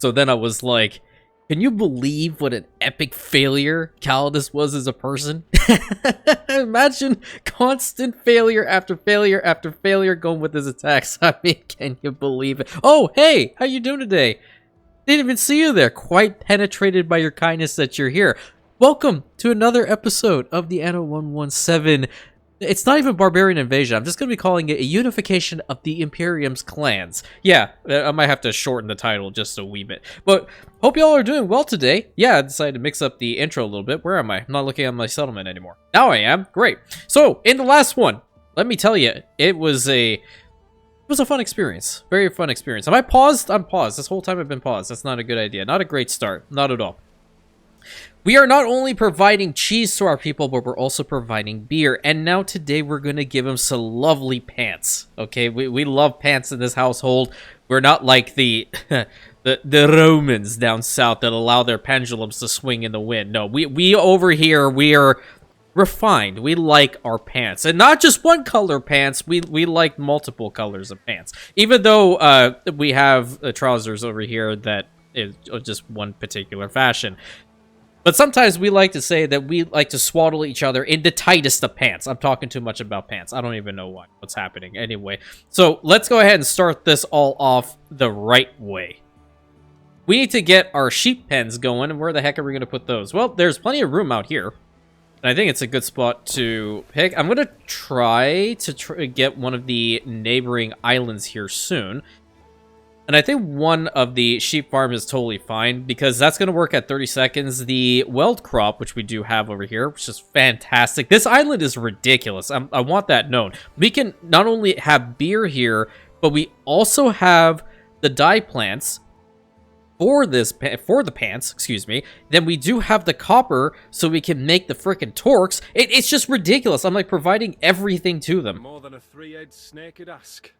So then I was like, can you believe what an epic failure Calidus was as a person? Imagine constant failure after failure after failure going with his attacks. I mean, can you believe it? Oh, hey, how you doing today? Didn't even see you there. Quite penetrated by your kindness that you're here. Welcome to another episode of the Anno 117. It's not even Barbarian Invasion. I'm just going to be calling it a unification of the Imperium's clans. Yeah, I might have to shorten the title just a wee bit. But hope y'all are doing well today. Yeah, I decided to mix up the intro a little bit. Where am I? I'm not looking at my settlement anymore. Now I am. Great. So, in the last one, let me tell you, it was a fun experience. Very fun experience. Am I paused? I'm paused. This whole time I've been paused. That's not a good idea. Not a great start. Not at all. We are not only providing cheese to our people, but we're also providing beer. And now today we're going to give them some lovely pants. Okay, we love pants in this household. We're not like the the Romans down south that allow their pendulums to swing in the wind. No, we over here, we are refined. We like our pants. And not just one color pants, we like multiple colors of pants. Even though we have trousers over here that is just one particular fashion. But sometimes we like to say that we like to swaddle each other in the tightest of pants. I'm talking too much about pants. I don't even know what's happening. Anyway, so let's go ahead and start this all off the right way. We need to get our sheep pens going, and where the heck are we going to put those? Well, there's plenty of room out here. And I think it's a good spot to pick. I'm going to try to get one of the neighboring islands here soon. And I think one of the sheep farms is totally fine, because that's going to work at 30 seconds. The weld crop, which we do have over here, which is fantastic. This island is ridiculous. I want that known. We can not only have beer here, but we also have the dye plants for the pants, excuse me. Then we do have the copper, so we can make the frickin' torques. It's just ridiculous. I'm like providing everything to them. More than a three-headed snake could ask.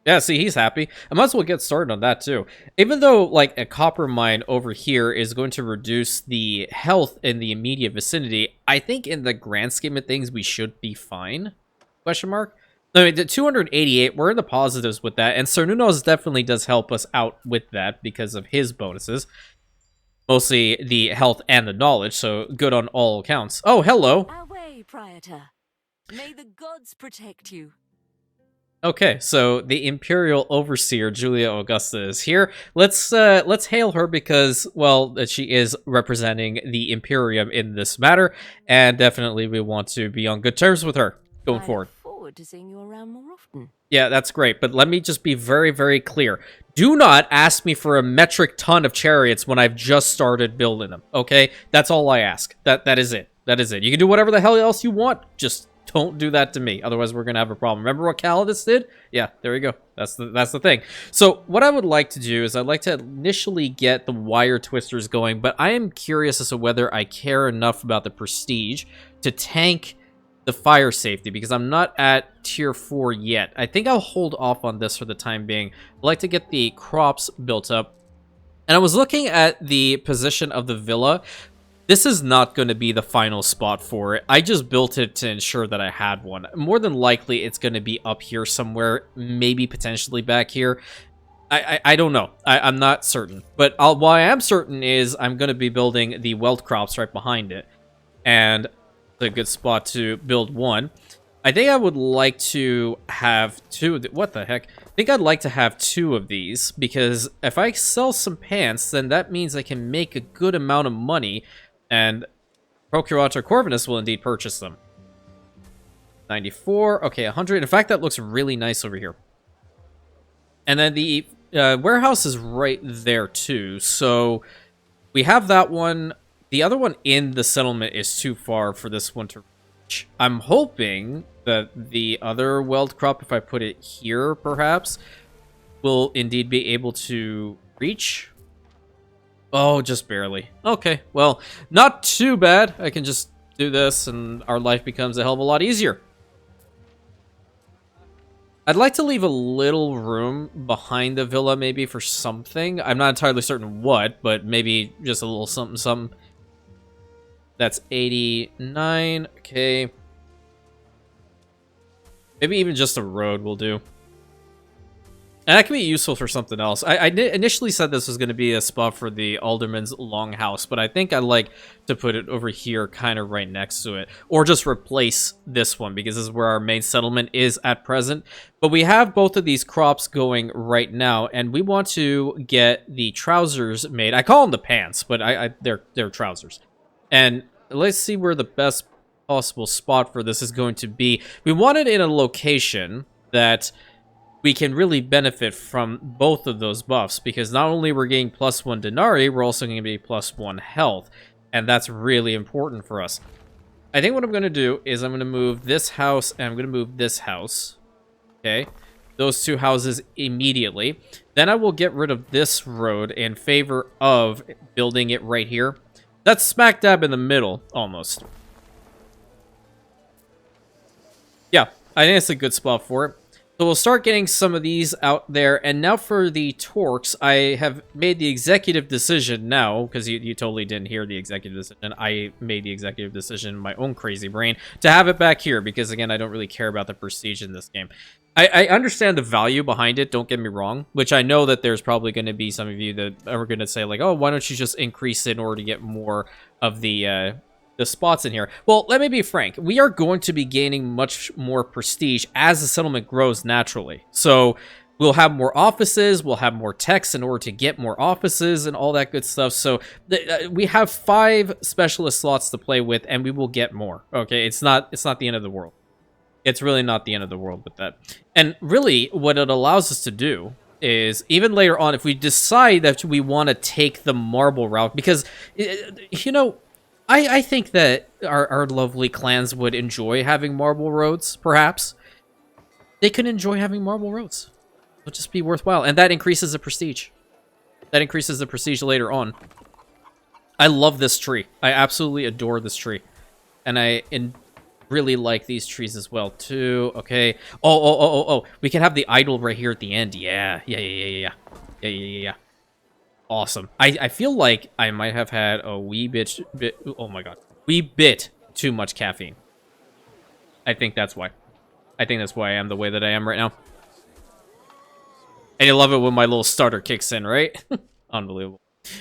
Yeah, see, he's happy. I might as well get started on that, too. Even though, like, a copper mine over here is going to reduce the health in the immediate vicinity, I think in the grand scheme of things, we should be fine. Question mark? I mean, the 288, we're in the positives with that, and Cernunos definitely does help us out with that because of his bonuses. Mostly the health and the knowledge, so good on all accounts. Oh, hello! Away, Praetor. May the gods protect you. Okay, so the Imperial Overseer, Julia Augusta, is here. Let's hail her because, well, she is representing the Imperium in this matter, and definitely we want to be on good terms with her going forward. I look forward to seeing you around more often. Yeah, that's great, but let me just be very, very clear. Do not ask me for a metric ton of chariots when I've just started building them, okay? That's all I ask. That is it. That is it. You can do whatever the hell else you want, just don't do that to me, otherwise we're gonna have a problem. Remember what Calidus did? Yeah, there we go. That's the thing. So what I would like to do is I'd like to initially get the wire twisters going, but I am curious as to whether I care enough about the prestige to tank the fire safety, because I'm not at tier 4 yet. I think I'll hold off on this for the time being. I'd like to get the crops built up. And I was looking at the position of the villa. This is not going to be the final spot for it. I just built it to ensure that I had one. More than likely, it's going to be up here somewhere, maybe potentially back here. I don't know. I'm not certain. But what I am certain is I'm going to be building the weld crops right behind it. And it's a good spot to build one. I think I would like to have two. What the heck? I think I'd like to have two of these, because if I sell some pants, then that means I can make a good amount of money. And Procurator Corvinus will indeed purchase them. 94. Okay, 100. In fact, that looks really nice over here. And then the warehouse is right there, too. So we have that one. The other one in the settlement is too far for this one to reach. I'm hoping that the other weld crop, if I put it here, perhaps, will indeed be able to reach. Oh, just barely. Okay, well, not too bad. I can just do this and our life becomes a hell of a lot easier. I'd like to leave a little room behind the villa maybe for something. I'm not entirely certain what, but maybe just a little something, something. That's 89. Okay. Maybe even just a road will do. And that can be useful for something else. I initially said this was going to be a spot for the Alderman's Longhouse, but I think I like to put it over here, kind of right next to it. Or just replace this one, because this is where our main settlement is at present. But we have both of these crops going right now, and we want to get the trousers made. I call them the pants, but they're trousers. And let's see where the best possible spot for this is going to be. We want it in a location that we can really benefit from both of those buffs, because not only we're getting +1 denarii, we're also going to be +1 health, and that's really important for us. I think what I'm going to do is I'm going to move this house, and I'm going to move this house. Okay, those two houses immediately. Then I will get rid of this road in favor of building it right here. That's smack dab in the middle, almost. Yeah, I think it's a good spot for it. So we'll start getting some of these out there. And now for the Torques, I have made the executive decision now, because you totally didn't hear the executive decision. I made the executive decision in my own crazy brain to have it back here, because again, I don't really care about the prestige in this game. I understand the value behind it, don't get me wrong, which I know that there's probably going to be some of you that are going to say like, oh, why don't you just increase it in order to get more of the spots in here. Well, let me be frank. We are going to be gaining much more prestige as the settlement grows naturally. So we'll have more offices, we'll have more techs in order to get more offices and all that good stuff. So we have 5 specialist slots to play with, and we will get more. Okay, it's not the end of the world. It's really not the end of the world with that. And really, what it allows us to do is, even later on, if we decide that we want to take the marble route, because, you know, I think that our lovely clans would enjoy having marble roads, perhaps. They could enjoy having marble roads. It'll just be worthwhile. And that increases the prestige. That increases the prestige later on. I love this tree. I absolutely adore this tree. And I really like these trees as well, too. Okay. Oh. We can have the idol right here at the end. Yeah. Awesome. I feel like I might have had a wee bit, oh my god, wee bit too much caffeine. I think that's why. I think that's why I am the way that I am right now. And you love it when my little starter kicks in, right? Unbelievable.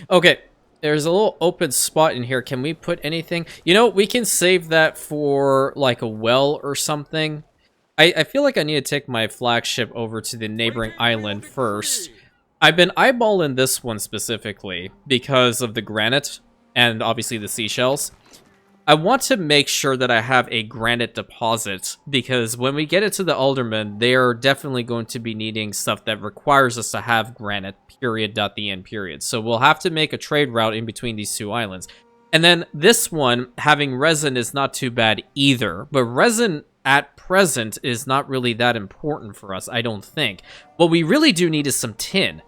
Okay, there's a little open spot in here. Can we put anything? You know, we can save that for like a well or something. I feel like I need to take my flagship over to the neighboring island first. I've been eyeballing this one specifically because of the granite and obviously the seashells. I want to make sure that I have a granite deposit, because when we get into the Aldermen, they are definitely going to be needing stuff that requires us to have granite, period, .the end, period. So we'll have to make a trade route in between these two islands. And then this one, having resin is not too bad either, but resin at present is not really that important for us, I don't think. What we really do need is some tin.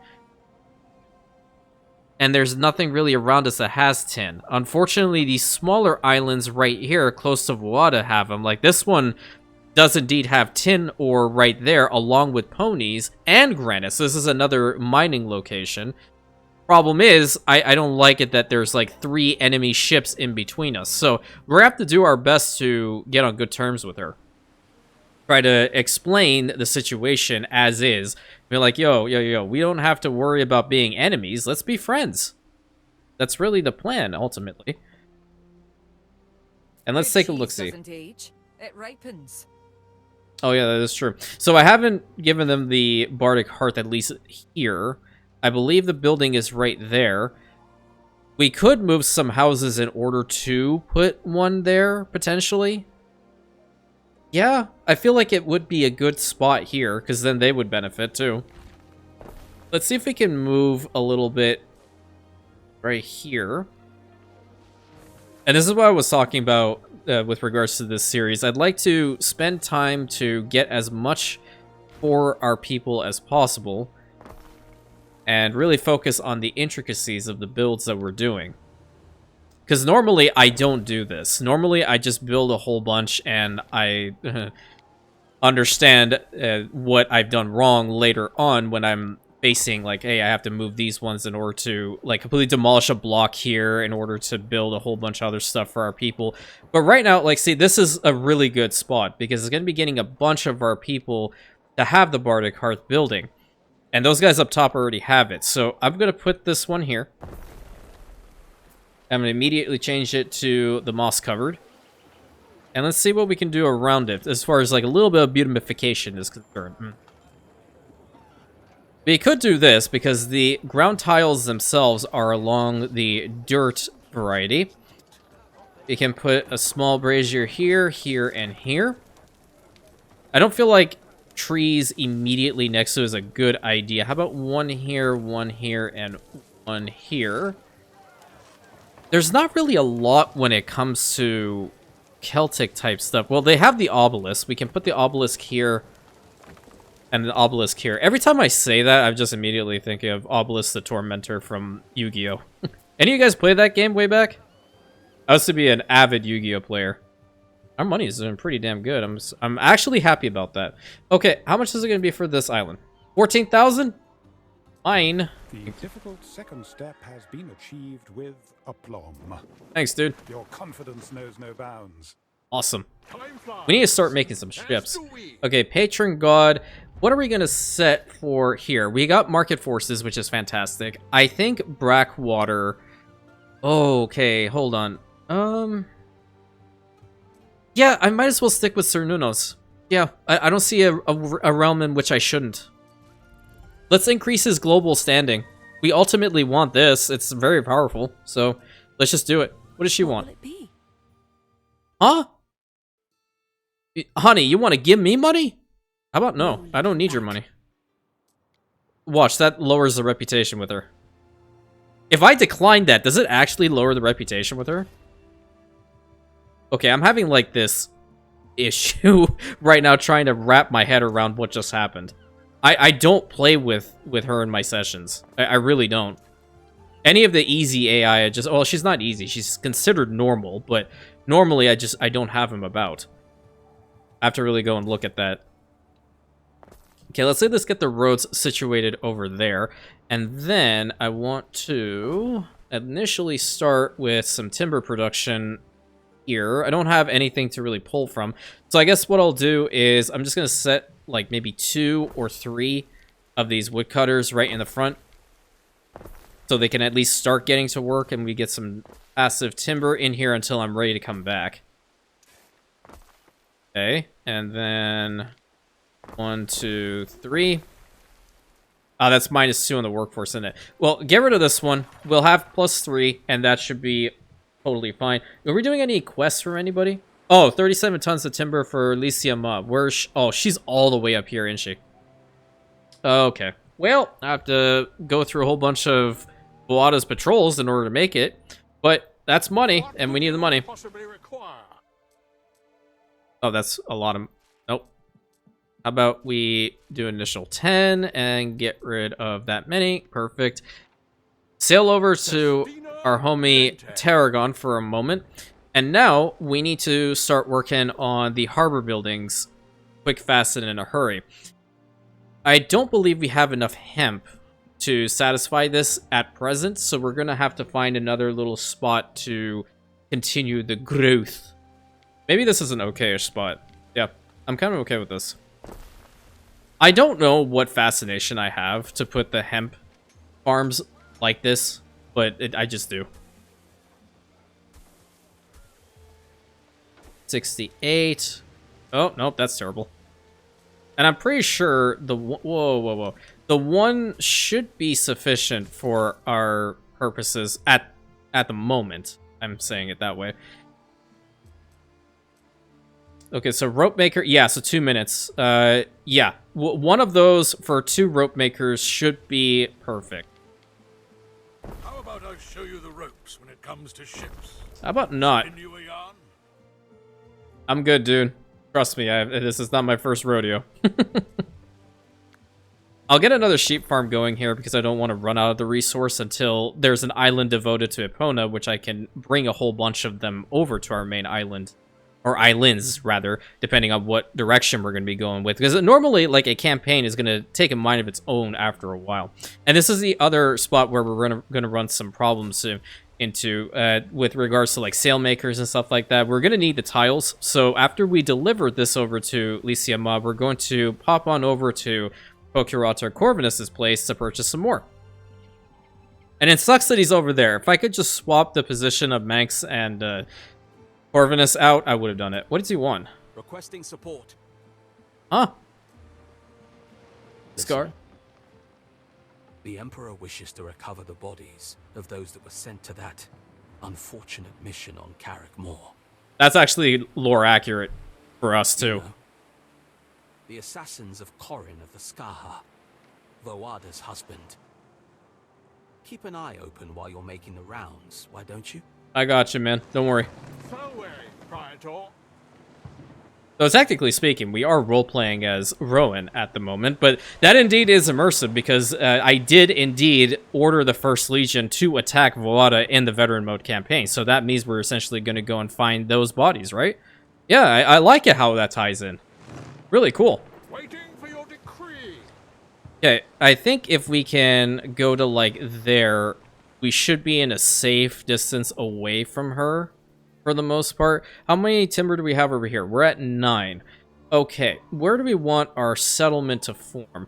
And there's nothing really around us that has tin. Unfortunately, these smaller islands right here close to Wada have them. Like this one does indeed have tin ore right there, along with ponies and granite. So this is another mining location. Problem is, I don't like it that there's like 3 enemy ships in between us. So we're gonna have to do our best to get on good terms with her. Try to explain the situation as is. Be like, yo, we don't have to worry about being enemies. Let's be friends. That's really the plan, ultimately. And let's take a look-see. It ripens. Oh, yeah, that is true. So I haven't given them the Bardic Hearth, at least here. I believe the building is right there. We could move some houses in order to put one there, potentially. Yeah, I feel like it would be a good spot here, because then they would benefit too. Let's see if we can move a little bit right here. And this is what I was talking about with regards to this series. I'd like to spend time to get as much for our people as possible, and really focus on the intricacies of the builds that we're doing. Because normally, I don't do this. Normally, I just build a whole bunch, and I understand what I've done wrong later on when I'm facing, like, hey, I have to move these ones in order to, like, completely demolish a block here in order to build a whole bunch of other stuff for our people. But right now, like, see, this is a really good spot, because it's going to be getting a bunch of our people to have the Bardic Hearth building. And those guys up top already have it. So I'm going to put this one here. I'm going to immediately change it to the moss covered. And let's see what we can do around it as far as like a little bit of beautification is concerned. We could do this because the ground tiles themselves are along the dirt variety. We can put a small brazier here, here, and here. I don't feel like trees immediately next to it is a good idea. How about one here, and one here? There's not really a lot when it comes to Celtic type stuff. Well, they have the obelisk. We can put the obelisk here and an obelisk here. Every time I say that, I'm just immediately thinking of Obelisk the Tormentor from Yu-Gi-Oh! Any of you guys play that game way back? I used to be an avid Yu-Gi-Oh! Player. Our money is doing pretty damn good. I'm actually happy about that. Okay, how much is it going to be for this island? 14,000? Fine. The difficult second step has been achieved with aplomb. Thanks, dude. Your confidence knows no bounds. Awesome. We need to start making some ships. Okay, patron god. What are we going to set for here? We got market forces, which is fantastic. I think Brackwater. Okay, hold on. Yeah, I might as well stick with Sir Nuno's. Yeah, I don't see a realm in which I shouldn't. Let's increase his global standing. We ultimately want this. It's very powerful. So, let's just do it. What does she want? Will it be? Huh? Honey, you want to give me money? How about no? I don't need your money. Watch, that lowers the reputation with her. If I decline that, does it actually lower the reputation with her? Okay, I'm having like this issue right now trying to wrap my head around what just happened. I don't play with her in my sessions. I really don't. Any of the easy AI, I just... Well, she's not easy. She's considered normal, but normally I don't have him about. I have to really go and look at that. Okay, let's get the roads situated over there. And then I want to initially start with some timber production here. I don't have anything to really pull from. So I guess what I'll do is I'm just going to set like maybe 2 or 3 of these woodcutters right in the front. So they can at least start getting to work and we get some passive timber in here until I'm ready to come back. Okay, and then 1, 2, 3. That's -2 on the workforce, isn't it? Well, get rid of this one. We'll have +3, and that should be totally fine. Are we doing any quests for anybody? Oh, 37 tons of timber for Alicia Mob. Where's oh, she's all the way up here, isn't she? Okay. Well, I have to go through a whole bunch of Boada's patrols in order to make it. But that's money, and we need the money. Oh, that's a lot of... Nope. How about we do initial 10 and get rid of that many? Perfect. Sail over to our homie Tarragon for a moment. And now we need to start working on the harbor buildings quick, fast, and in a hurry. I don't believe we have enough hemp to satisfy this at present, so we're going to have to find another little spot to continue the growth. Maybe this is an okay-ish spot. Yeah, I'm kind of okay with this. I don't know what fascination I have to put the hemp farms like this, but I just do. 68. Oh, nope, that's terrible. And I'm pretty sure the... Whoa. The 1 should be sufficient for our purposes at the moment. I'm saying it that way. Okay, so rope maker... Yeah, so 2 minutes. Yeah. One of those for 2 rope makers should be perfect. How about I show you the ropes when it comes to ships? How about not? I'm good, dude. Trust me, this is not my first rodeo. I'll get another sheep farm going here because I don't want to run out of the resource until there's an island devoted to Epona, which I can bring a whole bunch of them over to our main island. Or islands, rather, depending on what direction we're going to be going with. Because normally, like, a campaign is going to take a mind of its own after a while. And this is the other spot where we're going to run some problems into with regards to, like, sailmakers and stuff like that. We're going to need the tiles. So after we deliver this over to Alicia Mob, we're going to pop on over to Procurator Corvinus's place to purchase some more. And it sucks that he's over there. If I could just swap the position of Manx and Corvinus out, I would have done it. What does he want? Requesting support. Huh? Listen. Scar? The Emperor wishes to recover the bodies of those that were sent to that unfortunate mission on Carrick Moor. That's actually lore accurate for us, too. You know, the assassins of Corin of the Skaha, Voada's husband. Keep an eye open while you're making the rounds, why don't you? I got you, man. Don't worry. So wary, Praetor. So technically speaking, we are role-playing as Rowan at the moment, but that indeed is immersive because I did indeed order the First Legion to attack Voada in the veteran mode campaign, so that means we're essentially going to go and find those bodies, right? Yeah, I like it how that ties in. Really cool. Waiting for your decree. Okay, I think if we can go to, like, there, we should be in a safe distance away from her. For the most part. How many timber do we have over here? We're at 9. Okay, where do we want our settlement to form?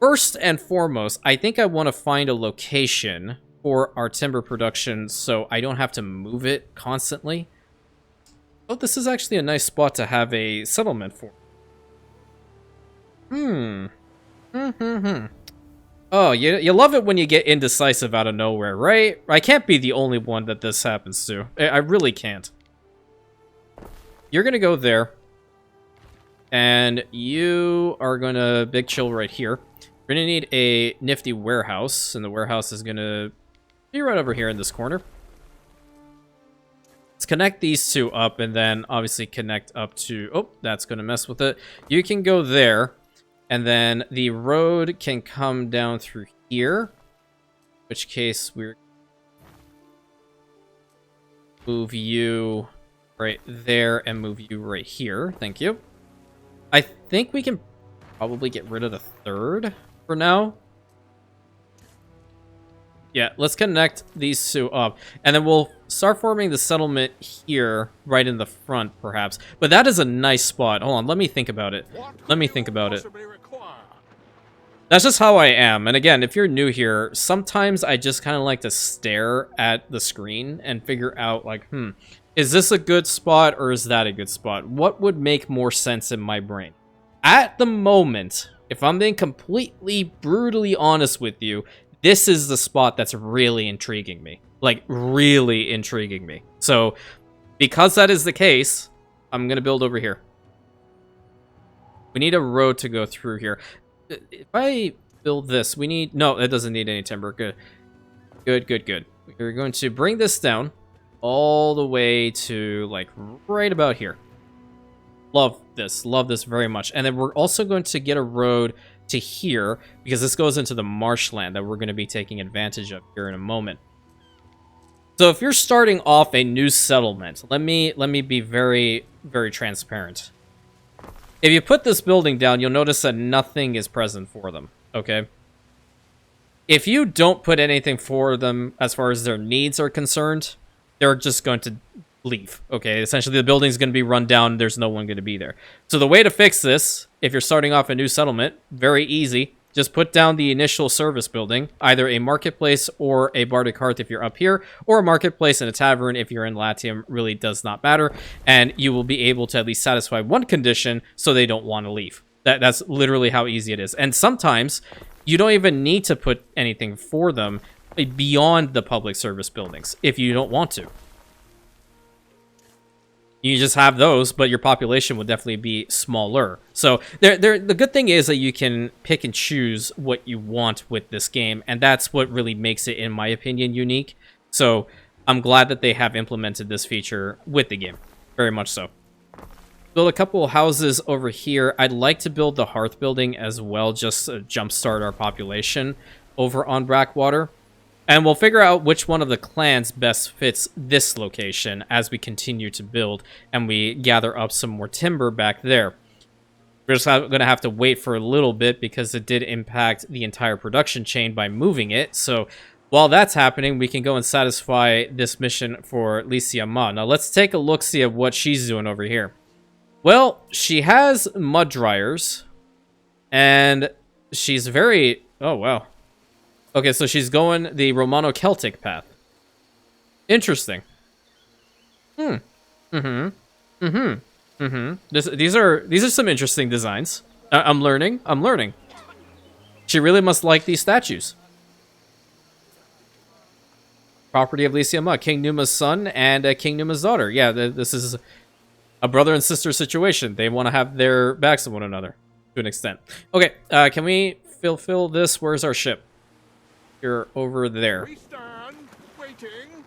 First and foremost, I think I want to find a location for our timber production so I don't have to move it constantly. Oh, this is actually a nice spot to have a settlement for. Oh, you love it when you get indecisive out of nowhere, right? I can't be the only one that this happens to. I really can't. You're gonna go there. And you are gonna big chill right here. We're gonna need a nifty warehouse, and the warehouse is gonna be right over here in this corner. Let's connect these two up, and then obviously connect up to... Oh, that's gonna mess with it. You can go there, and then the road can come down through here. In which case, we're... move you right there, and move you right here. Thank you. I think we can probably get rid of the third for now. Yeah, let's connect these two up. And then we'll start forming the settlement here, right in the front, perhaps. But that is a nice spot. Hold on, let me think about it. Let me think about it. That's just how I am. And again, if you're new here, sometimes I just kind of like to stare at the screen and figure out, like, is this a good spot or is that a good spot? What would make more sense in my brain? At the moment, if I'm being completely, brutally honest with you, this is the spot that's really intriguing me. Like, really intriguing me. So, because that is the case, I'm going to build over here. We need a road to go through here. If I build this, we need... No, it doesn't need any timber. Good. Good, good, good. We're going to bring this down all the way to, like, right about here. Love this very much. And then we're also going to get a road to here, because this goes into the marshland that we're going to be taking advantage of here in a moment. So if you're starting off a new settlement, let me be very, very transparent. If you put this building down, you'll notice that nothing is present for them, okay? If you don't put anything for them as far as their needs are concerned, they're just going to leave, okay? Essentially, the building's going to be run down. There's no one going to be there. So the way to fix this, if you're starting off a new settlement, very easy. Just put down the initial service building, either a marketplace or a bardic hearth if you're up here, or a marketplace and a tavern if you're in Latium. Really does not matter. And you will be able to at least satisfy one condition so they don't want to leave. That's literally how easy it is. And sometimes you don't even need to put anything for them beyond the public service buildings if you don't want to. You just have those, but your population would definitely be smaller. So the good thing is that you can pick and choose what you want with this game, and that's what really makes it, in my opinion, unique. So I'm glad that they have implemented this feature with the game. Very much so. Build a couple of houses over here. I'd like to build the hearth building as well, just to jumpstart our population over on Blackwater. And we'll figure out which one of the clans best fits this location as we continue to build and we gather up some more timber back there. We're just going to have to wait for a little bit because it did impact the entire production chain by moving it. So while that's happening, we can go and satisfy this mission for Licia Ma. Now let's take a look-see at what she's doing over here. Well, she has mud dryers, and she's very... Oh, wow. Okay, so she's going the Romano-Celtic path. Interesting. These are some interesting designs. I'm learning. I'm learning. She really must like these statues. Property of Lycia Muck, King Numa's son and King Numa's daughter. Yeah, this is a brother and sister situation. They want to have their backs to one another to an extent. Okay, can we fulfill this? Where's our ship? You're over there. We stand waiting.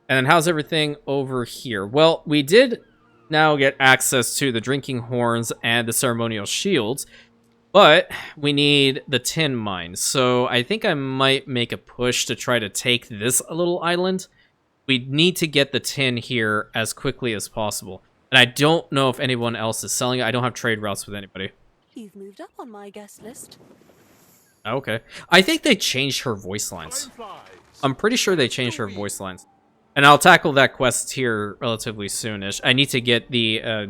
And then how's everything over here? Well, we did now get access to the drinking horns and the ceremonial shields, but we need the tin mine. So I think I might make a push to try to take this little island. We need to get the tin here as quickly as possible. And I don't know if anyone else is selling it. I don't have trade routes with anybody. You've moved up on my guest list. Okay. I think they changed her voice lines. Time flies. I'm pretty sure they changed her voice lines. And I'll tackle that quest here relatively soonish. I need to get the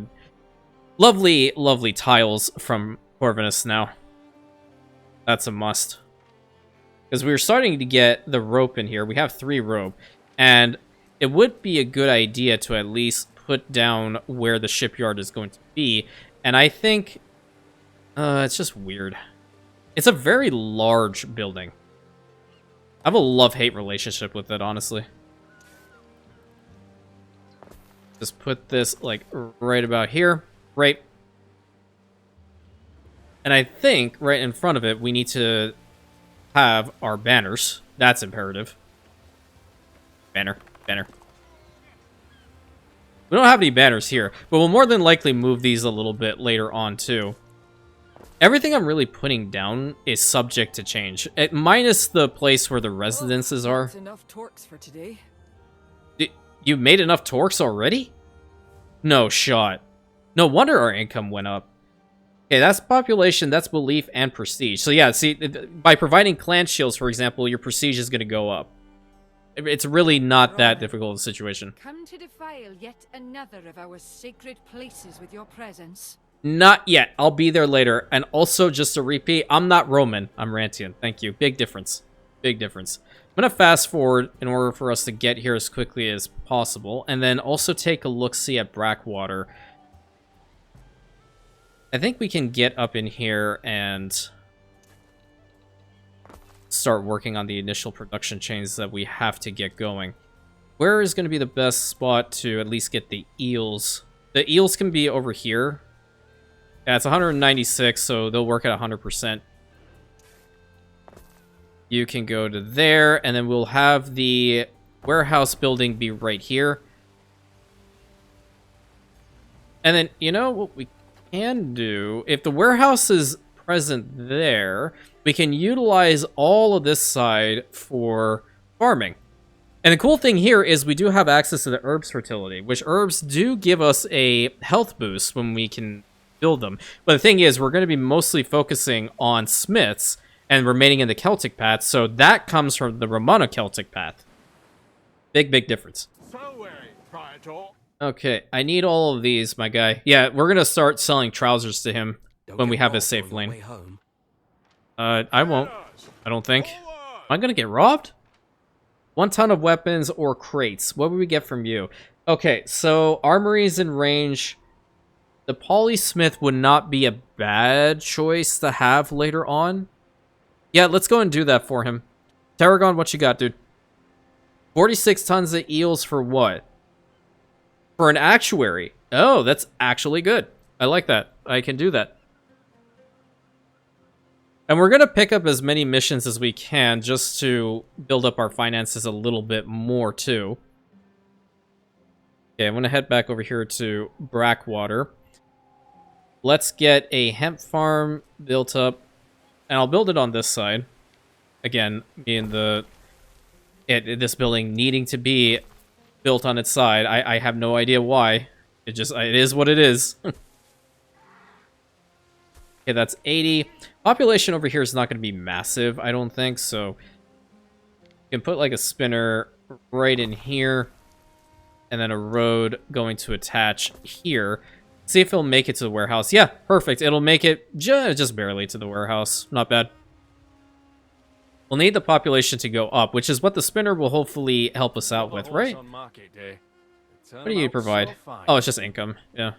lovely, lovely tiles from Corvinus now. That's a must. Because we were starting to get the rope in here. We have 3 rope. And it would be a good idea to at least put down where the shipyard is going to be. And I think... it's just weird. It's a very large building. I have a love-hate relationship with it, honestly. Just put this, like, right about here. Right. And I think, right in front of it, we need to have our banners. That's imperative. Banner. Banner. We don't have any banners here, but we'll more than likely move these a little bit later on, too. Everything I'm really putting down is subject to change, minus the place where the residences are. That's enough torques for today. You made enough torques already? No shot. No wonder our income went up. Okay, that's population, that's belief, and prestige. So yeah, see, by providing clan shields, for example, your prestige is going to go up. It's really not that difficult of a situation. Come to defile yet another of our sacred places with your presence. Not yet. I'll be there later. And also, just to repeat, I'm not Roman. I'm Rantian. Thank you. Big difference. Big difference. I'm going to fast forward in order for us to get here as quickly as possible. And then also take a look-see at Brackwater. I think we can get up in here and start working on the initial production chains that we have to get going. Where is going to be the best spot to at least get the eels? The eels can be over here. Yeah, it's 196, so they'll work at 100%. You can go to there, and then we'll have the warehouse building be right here. And then, you know what we can do? If the warehouse is present there, we can utilize all of this side for farming. And the cool thing here is we do have access to the herbs fertility, which herbs do give us a health boost when we can build them. But the thing is, we're going to be mostly focusing on smiths and remaining in the Celtic path, so that comes from the Romano-Celtic path. Big, big difference. So way, Praetor. Okay, I need all of these, my guy. Yeah, we're going to start selling trousers to him when we have his safe lane. I won't. I don't think. Am I going to get robbed? 1 ton of weapons or crates. What would we get from you? Okay, so armories in range. The polysmith would not be a bad choice to have later on. Yeah, let's go and do that for him. Tarragon, what you got, dude? 46 tons of eels for what? For an actuary. Oh, that's actually good. I like that. I can do that. And we're going to pick up as many missions as we can just to build up our finances a little bit more, too. Okay, I'm going to head back over here to Brackwater. Let's get a hemp farm built up. And I'll build it on this side. Again, being this building needing to be built on its side. I have no idea why. It is what it is. Okay, that's 80. Population over here is not going to be massive, I don't think. So you can put like a spinner right in here. And then a road going to attach here. See if it'll make it to the warehouse. Yeah, perfect. It'll make it just barely to the warehouse. Not bad. We'll need the population to go up, which is what the spinner will hopefully help us out with, right? What do you provide? Oh, it's just income. Yeah.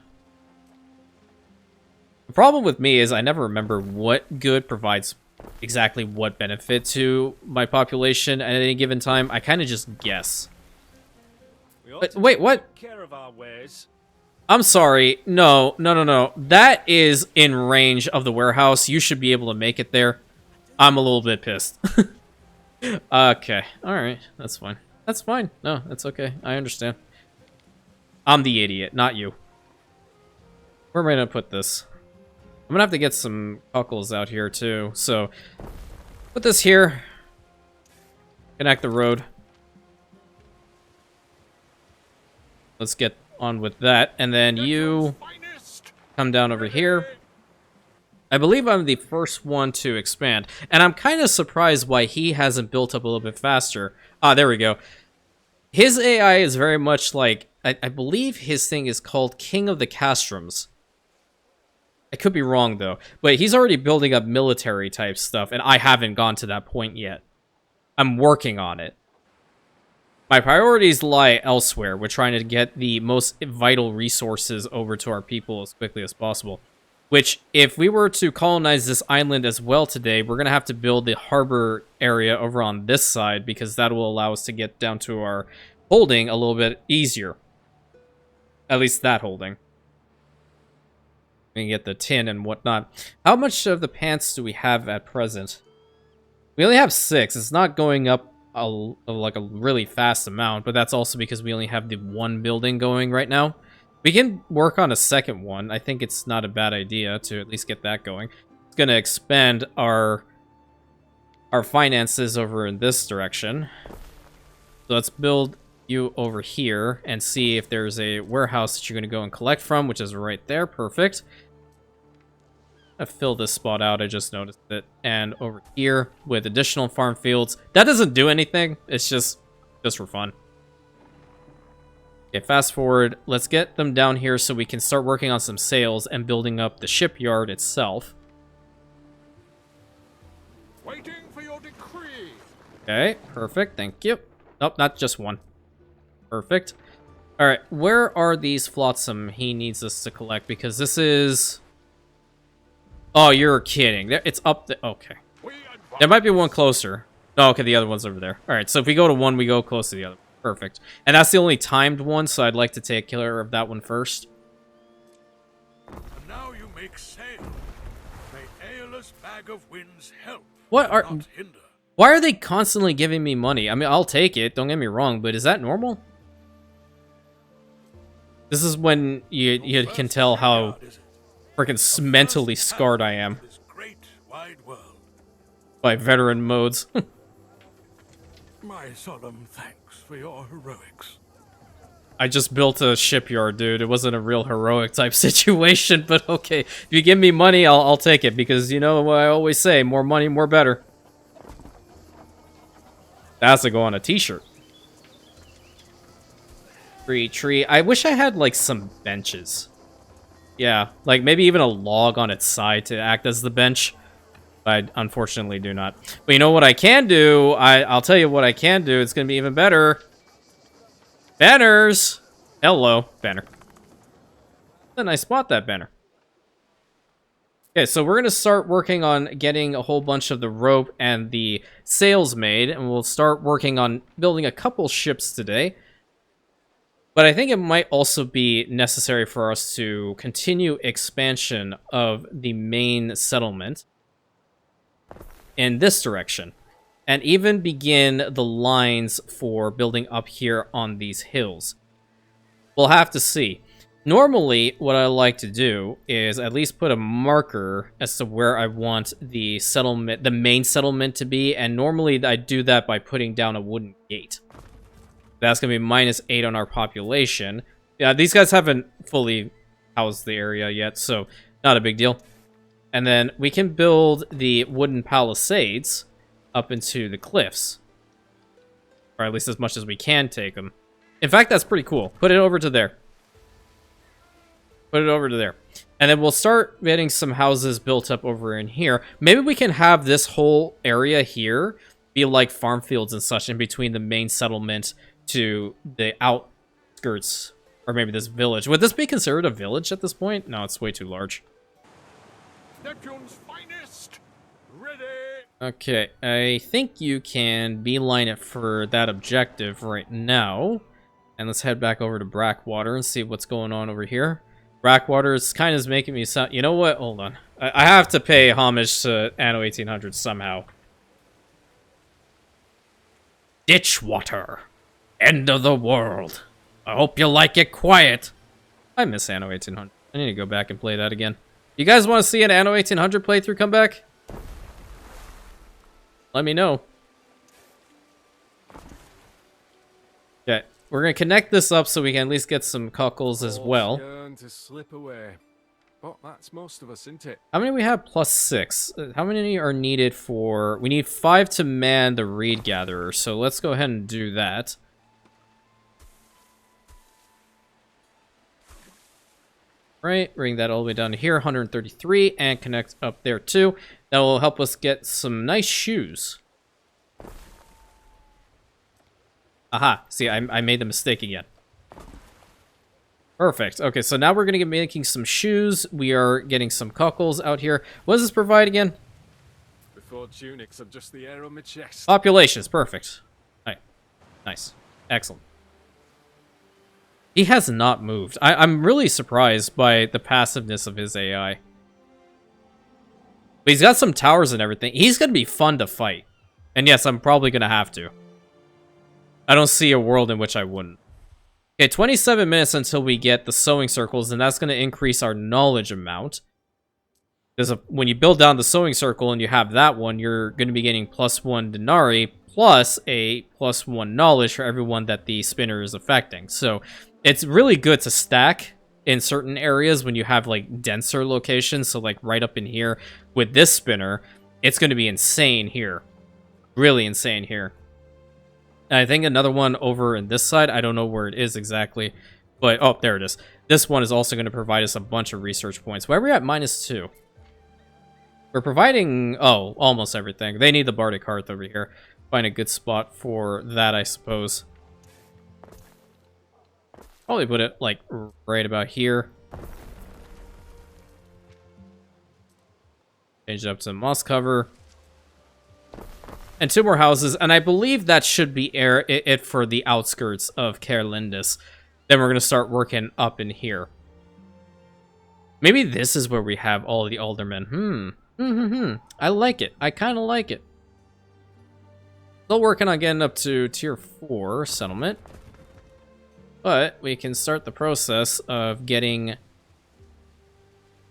The problem with me is I never remember what good provides exactly what benefit to my population at any given time. I kind of just guess. Wait, what? I'm sorry. No. That is in range of the warehouse. You should be able to make it there. I'm a little bit pissed. Okay. Alright. That's fine. That's fine. No, that's okay. I understand. I'm the idiot, not you. Where am I going to put this? I'm going to have to get some cockles out here, too. So, put this here. Connect the road. Let's get on with that. And then you come down over here. I believe I'm the first one to expand. And I'm kind of surprised why he hasn't built up a little bit faster. Ah, there we go. His AI is very much like... I believe his thing is called King of the Castrums. I could be wrong, though. But he's already building up military type stuff, and I haven't gone to that point yet. I'm working on it. My priorities lie elsewhere. We're trying to get the most vital resources over to our people as quickly as possible. Which, if we were to colonize this island as well today, we're going to have to build the harbor area over on this side, because that will allow us to get down to our holding a little bit easier. At least that holding. We can get the tin and whatnot. How much of the pants do we have at present? We only have 6. It's not going up like a really fast amount, but that's also because we only have the one building going right now. We can work on a second one. I think it's not a bad idea to at least get that going. It's going to expand our finances over in this direction. So let's build you over here and see if there's a warehouse that you're going to go and collect from, which is right there. Perfect. I fill this spot out. I just noticed it. And over here with additional farm fields. That doesn't do anything. It's just for fun. Okay, fast forward. Let's get them down here so we can start working on some sales and building up the shipyard itself. Waiting for your decree. Okay, perfect. Thank you. Nope, not just one. Perfect. All right, where are these flotsam he needs us to collect? Because this is... Oh, you're kidding. It's up there. Okay. There might be one closer. Oh, okay, the other one's over there. All right, so if we go to one, we go close to the other. Perfect. And that's the only timed one, so I'd like to take care of that one first. And now you make sail. May Aeolus bag of winds help. What are... Not hinder. Why are they constantly giving me money? I mean, I'll take it. Don't get me wrong, but is that normal? This is when you can tell how freaking mentally scarred I am This great wide world. by veteran modes. My solemn thanks for your heroics. I just built a shipyard, dude. It wasn't a real heroic type situation, but okay. If you give me money, I'll take it, because you know what I always say, more money, more better. That has to go on a t-shirt. Tree. I wish I had, like, some benches. Yeah, like, maybe even a log on its side to act as the bench. I unfortunately do not. But you know what I can do? I'll tell you what I can do. It's going to be even better. Banners! Hello, banner. Then I spot that banner. Okay, so we're going to start working on getting a whole bunch of the rope and the sails made. And we'll start working on building a couple ships today. But I think it might also be necessary for us to continue expansion of the main settlement in this direction, and even begin the lines for building up here on these hills. We'll have to see. Normally, what I like to do is at least put a marker as to where I want the settlement, the main settlement to be, and normally I do that by putting down a wooden gate. That's going to be -8 on our population. Yeah, these guys haven't fully housed the area yet, so not a big deal. And then we can build the wooden palisades up into the cliffs. Or at least as much as we can take them. In fact, that's pretty cool. Put it over to there. Put it over to there. And then we'll start getting some houses built up over in here. Maybe we can have this whole area here be like farm fields and such in between the main settlement to the outskirts. Or maybe this village. Would this be considered a village at this point? No, it's way too large. Neptune's finest. Ready. Okay, I think you can beeline it for that objective right now. And let's head back over to Brackwater and see what's going on over here. Brackwater is kind of making me sound... You know what? Hold on. I have to pay homage to Anno 1800 somehow. Ditchwater. End of the world. I hope you like it quiet. I miss Anno 1800. I need to go back and play that again. You guys want to see an Anno 1800 playthrough come back? Let me know. Okay, we're going to connect this up so we can at least get some cockles as well. Yearn to slip away. But that's most of us, isn't it? How many we have? +6. How many are needed for... We need 5 to man the reed gatherer, so let's go ahead and do that. Right, bring that all the way down to here, 133, and connect up there too. That will help us get some nice shoes. Aha, see, I made the mistake again. Perfect. Okay, so now we're going to get making some shoes. We are getting some cockles out here. What does this provide again? Before tunics, I'm just the air on my chest. Populations, perfect. All right, nice. Excellent. He has not moved. I'm really surprised by the passiveness of his AI. But he's got some towers and everything. He's going to be fun to fight. And yes, I'm probably going to have to. I don't see a world in which I wouldn't. Okay, 27 minutes until we get the sewing circles, and that's going to increase our knowledge amount. Because when you build down the sewing circle and you have that one, you're going to be getting +1 denarii plus a +1 knowledge for everyone that the spinner is affecting. So it's really good to stack in certain areas when you have like denser locations. So like right up in here with this spinner, it's going to be insane here. Really insane here. And I think another one over in this side, I don't know where it is exactly, but oh, there it is. This one is also going to provide us a bunch of research points. Why are we at -2? We're providing, oh, almost everything. They need the Bardic Hearth over here. Find a good spot for that, I suppose. Probably put it, like, right about here. Change it up to moss cover. And 2 more houses, and I believe that should be it for the outskirts of Caer Lindis. Then we're going to start working up in here. Maybe this is where we have all of the aldermen. I like it. I kind of like it. Still working on getting up to tier 4 settlement. But we can start the process of getting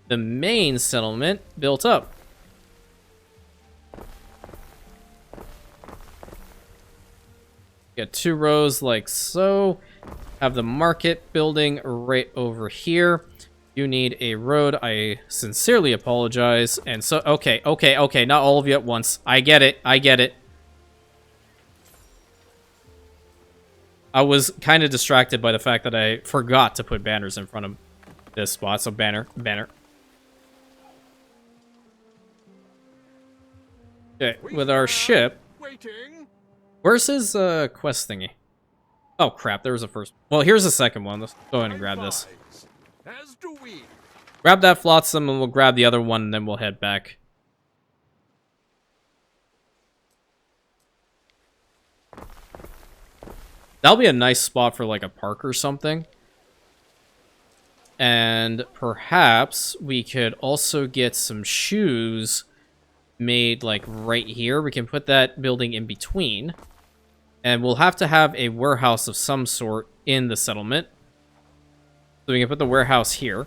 the main settlement built up. Get 2 rows like so. Have the market building right over here. You need a road. I sincerely apologize. And so, okay. Not all of you at once. I get it. I was kind of distracted by the fact that I forgot to put banners in front of this spot. So banner. Okay, with our ship. Waiting. Where's his quest thingy? Oh crap, there was a first. Well, here's the second one. Let's go ahead and grab this. As do we. Grab that flotsam and we'll grab the other one and then we'll head back. That'll be a nice spot for like a park or something. And perhaps we could also get some shoes made like right here. We can put that building in between. And we'll have to have a warehouse of some sort in the settlement. So we can put the warehouse here.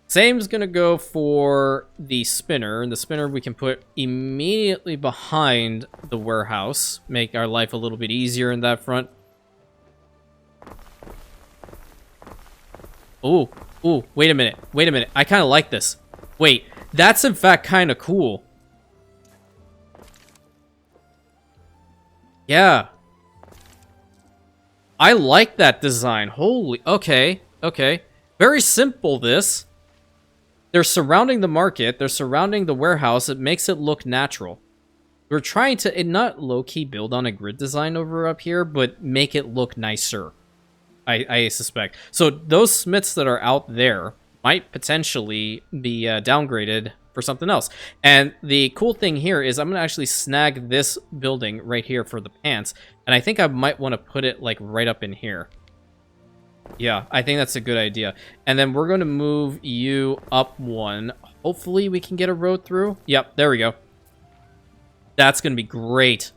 Same's gonna go for the spinner. And the spinner we can put immediately behind the warehouse. Make our life a little bit easier in that front. Ooh, wait a minute. I kind of like this. Wait, that's in fact kind of cool. Yeah. I like that design. Holy, okay, okay. Very simple, this. They're surrounding the market. They're surrounding the warehouse. It makes it look natural. We're trying to, not low-key build on a grid design over up here, but make it look nicer, I suspect. So those smiths that are out there might potentially be downgraded for something else. And the cool thing here is I'm going to actually snag this building right here for the pants. And I think I might want to put it like right up in here. Yeah, I think that's a good idea. And then we're going to move you up one. Hopefully we can get a road through. Yep, there we go. That's going to be great.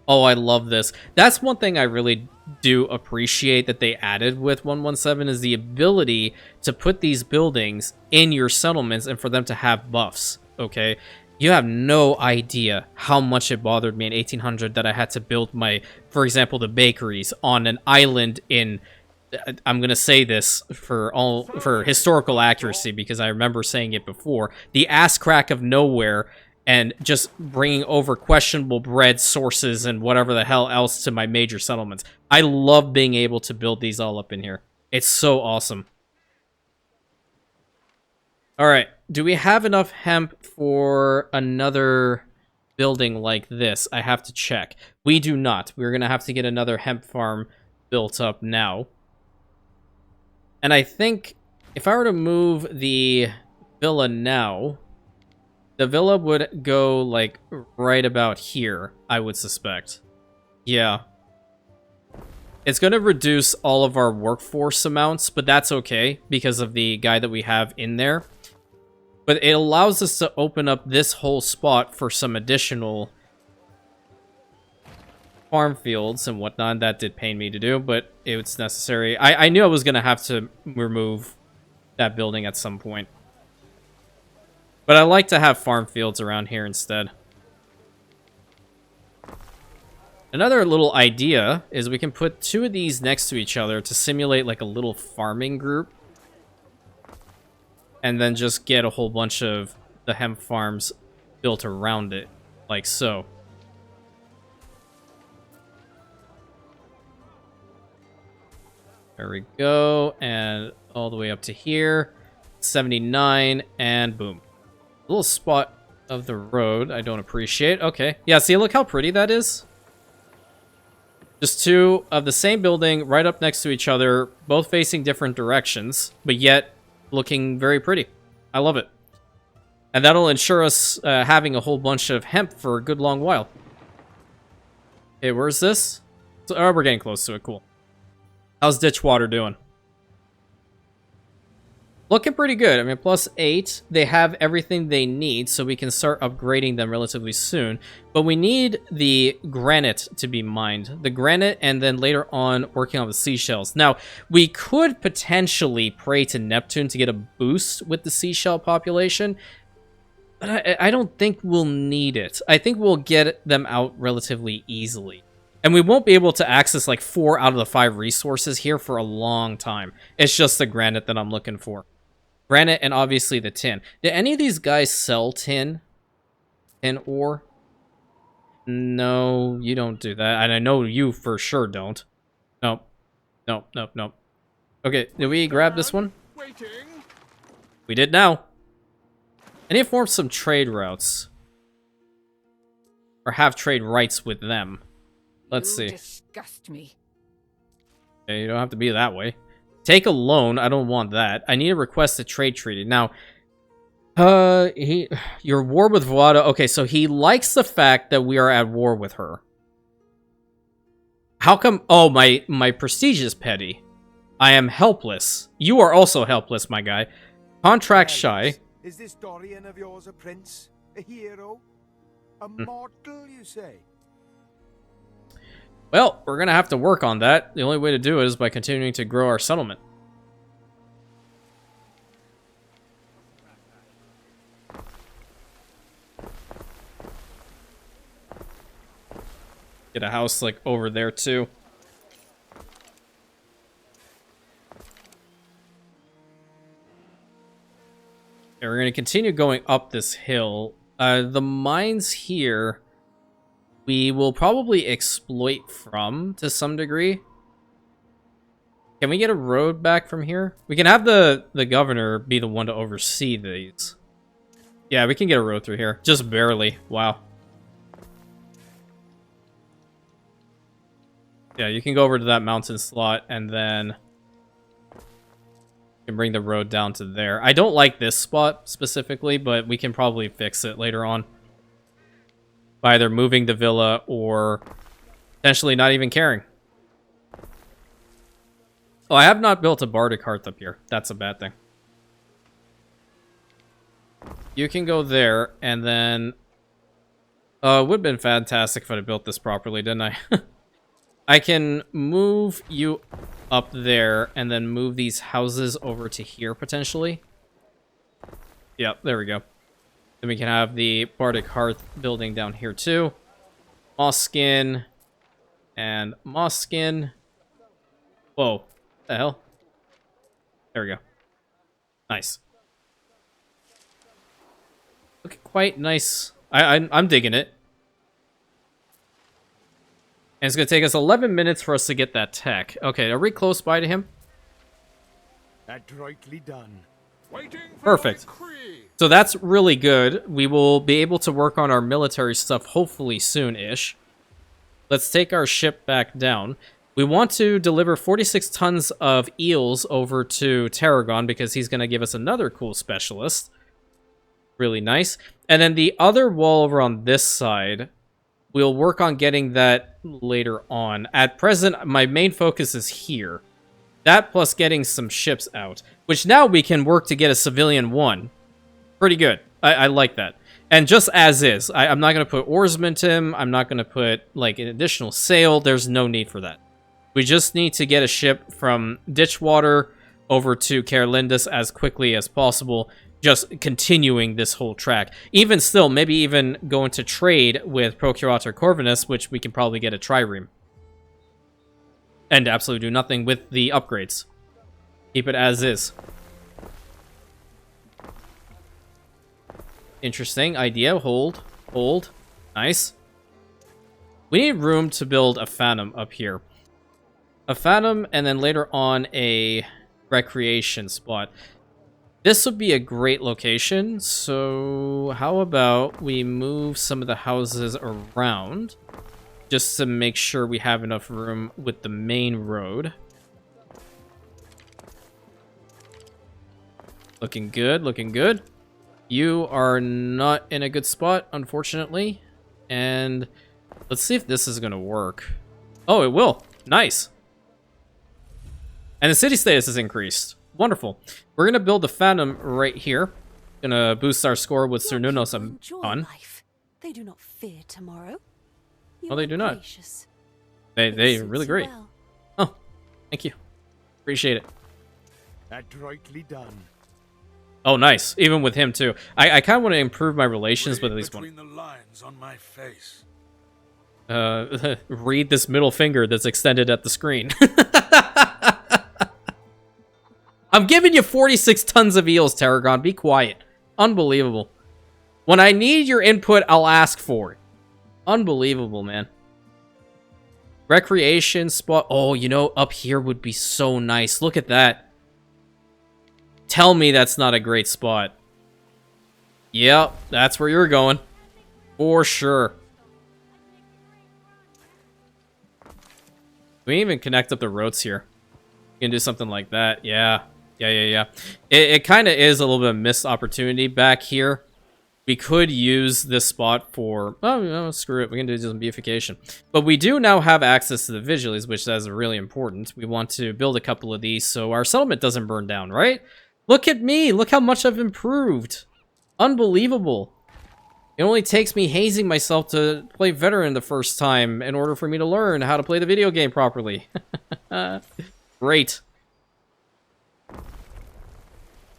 Oh, I love this. That's one thing I really do appreciate that they added with 117 is the ability to put these buildings in your settlements and for them to have buffs, okay? You have no idea how much it bothered me in 1800 that I had to build my, for example, the bakeries on an island in, I'm going to say this for historical accuracy because I remember saying it before, the ass crack of nowhere, and just bringing over questionable bread sources and whatever the hell else to my major settlements. I love being able to build these all up in here. It's so awesome. All right, do we have enough hemp for another building like this? I have to check. We do not. We're going to have to get another hemp farm built up now. And I think if I were to move the villa now, the villa would go, like, right about here, I would suspect. Yeah. It's going to reduce all of our workforce amounts, but that's okay because of the guy that we have in there. But it allows us to open up this whole spot for some additional farm fields and whatnot. That did pain me to do, but it's necessary. I knew I was going to have to remove that building at some point. But I like to have farm fields around here instead. Another little idea is we can put two of these next to each other to simulate like a little farming group. And then just get a whole bunch of the hemp farms built around it, like so. There we go, and all the way up to here. 79, and boom. A little spot of the road I don't appreciate. Okay. Yeah, see, look how pretty that is. Just two of the same building right up next to each other, both facing different directions, but yet looking very pretty. I love it. And that'll ensure us having a whole bunch of hemp for a good long while. Okay, where's this? Oh, we're getting close to it. Cool. How's Ditchwater doing? Looking pretty good. I mean, +8. They have everything they need, so we can start upgrading them relatively soon. But we need the granite to be mined. The granite, and then later on, working on the seashells. Now, we could potentially pray to Neptune to get a boost with the seashell population. But I don't think we'll need it. I think we'll get them out relatively easily. And we won't be able to access like 4 out of the 5 resources here for a long time. It's just the granite that I'm looking for. Granite and obviously the tin. Do any of these guys sell tin? Tin ore? No, you don't do that. And I know you for sure don't. Nope. Nope, nope, nope. Okay, did we grab this one? Waiting. We did now. I need to form some trade routes. Or have trade rights with them. Let's see. You disgust me. Okay, you don't have to be that way. Take a loan. I don't want that. I need to request a trade treaty. Now, your war with Vlada. Okay, so he likes the fact that we are at war with her. How come? Oh, my prestige is petty. I am helpless. You are also helpless, my guy. Contract shy. Is this Dorian of yours a prince? A hero? A mortal, you say? Well, we're going to have to work on that. The only way to do it is by continuing to grow our settlement. Get a house, like, over there, too. Okay, we're going to continue going up this hill. The mines here, we will probably exploit from to some degree. Can we get a road back from here? We can have the governor be the one to oversee these. Yeah, we can get a road through here. Just barely. Wow. Yeah, you can go over to that mountain slot and then you can bring the road down to there. I don't like this spot specifically, but we can probably fix it later on. By either moving the villa or potentially not even caring. Oh, I have not built a bardic hearth up here. That's a bad thing. You can go there, and then... it would have been fantastic if I had built this properly, didn't I? I can move you up there, and then move these houses over to here, potentially. Yep, there we go. Then we can have the bardic hearth building down here, too. Moss skin. And moss skin. Whoa. The hell? There we go. Nice. Looking quite nice. I'm digging it. And it's going to take us 11 minutes for us to get that tech. Okay, are we close by to him? Adroitly done. Waiting for Perfect. decree. So that's really good. We will be able to work on our military stuff hopefully soon-ish. Let's take our ship back down. We want to deliver 46 tons of eels over to Tarragon because he's going to give us another cool specialist. Really nice. And then the other wall over on this side, we'll work on getting that later on. At present, my main focus is here. That plus getting some ships out, which now we can work to get a civilian one. Pretty good. I like that. And just as is. I'm not going to put oarsmen to him. I'm not going to put, like, an additional sail. There's no need for that. We just need to get a ship from Ditchwater over to Caer Lindis as quickly as possible, just continuing this whole track. Even still, maybe even going to trade with Procurator Corvinus, which we can probably get a trireme. And absolutely do nothing with the upgrades. Keep it as is. Interesting idea. Hold. Hold. Nice. We need room to build a Phantom up here. A Phantom, and then later on a recreation spot. This would be a great location, so how about we move some of the houses around just to make sure we have enough room with the main road. Looking good, looking good. You are not in a good spot, unfortunately. And let's see if this is going to work. Oh, it will. Nice. And the city status is increased. Wonderful. We're going to build the Phantom right here. Going to boost our score with Sir Nuno some fun. Life. They do not fear tomorrow. Oh, they do not. They are really great. Well. Oh, thank you. Appreciate it. Adroitly done. Oh, nice. Even with him, too. I kind of want to improve my relations with at least between one. the lines on my face. Read this middle finger that's extended at the screen. I'm giving you 46 tons of eels, Tarragon. Be quiet. Unbelievable. When I need your input, I'll ask for it. Unbelievable, man. Recreation spot. Oh, you know, up here would be so nice. Look at that. Tell me that's not a great spot. Yep, that's where you're going. For sure. We can even connect up the roads here. You can do something like that. Yeah. It kind of is a little bit of a missed opportunity back here. We could use this spot for... Oh, no, screw it. We can do some beautification. But we do now have access to the Vigilies, which is really important. We want to build a couple of these so our settlement doesn't burn down, right? Look at me! Look how much I've improved! Unbelievable. It only takes me hazing myself to play veteran the first time in order for me to learn how to play the video game properly. Great.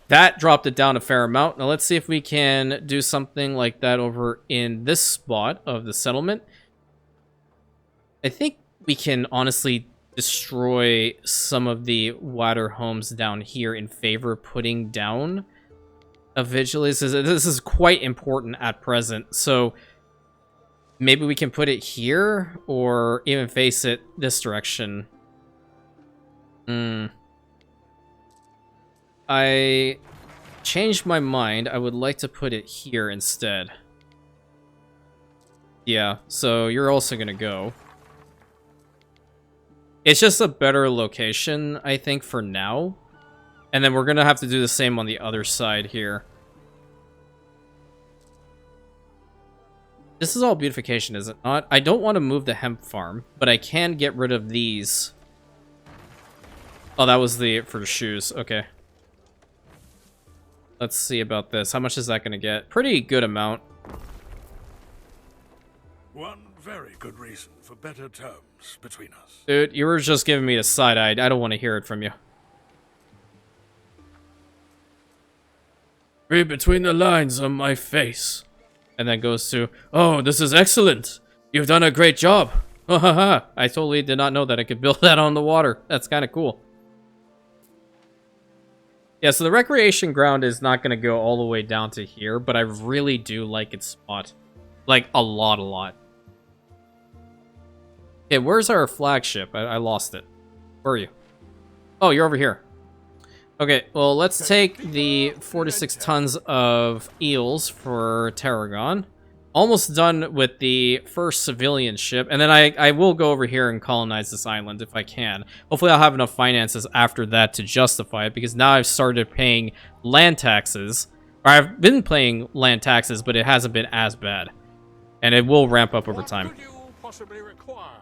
That dropped it down a fair amount. Now let's see if we can do something like that over in this spot of the settlement. I think we can honestly destroy some of the water homes down here in favor of putting down a Vigilance. This is quite important at present. So maybe we can put it here or even face it this direction. I changed my mind. I would like to put it here instead. Yeah, so you're also gonna go. It's just a better location, I think, for now. And then we're gonna have to do the same on the other side here. This is all beautification, is it not? I don't want to move the hemp farm, but I can get rid of these. Oh, that was for the shoes. Okay. Let's see about this. How much is that going to get? Pretty good amount. One very good reason for better terms between us. Dude, you were just giving me a side-eye. I don't want to hear it from you. Read between the lines on my face. And then goes to, oh, this is excellent. You've done a great job. Ha ha ha. I totally did not know that I could build that on the water. That's kind of cool. Yeah, so the recreation ground is not going to go all the way down to here, but I really do like its spot. Like, a lot. Okay, where's our flagship? I lost it. Where are you? Oh, you're over here. Okay, well, let's take the 4 to 6 tons of eels for Tarragon. Almost done with the first civilian ship, and then I will go over here and colonize this island if I can. Hopefully I'll have enough finances after that to justify it, because now I've started paying land taxes. Or I've been paying land taxes, but it hasn't been as bad. And it will ramp up over time.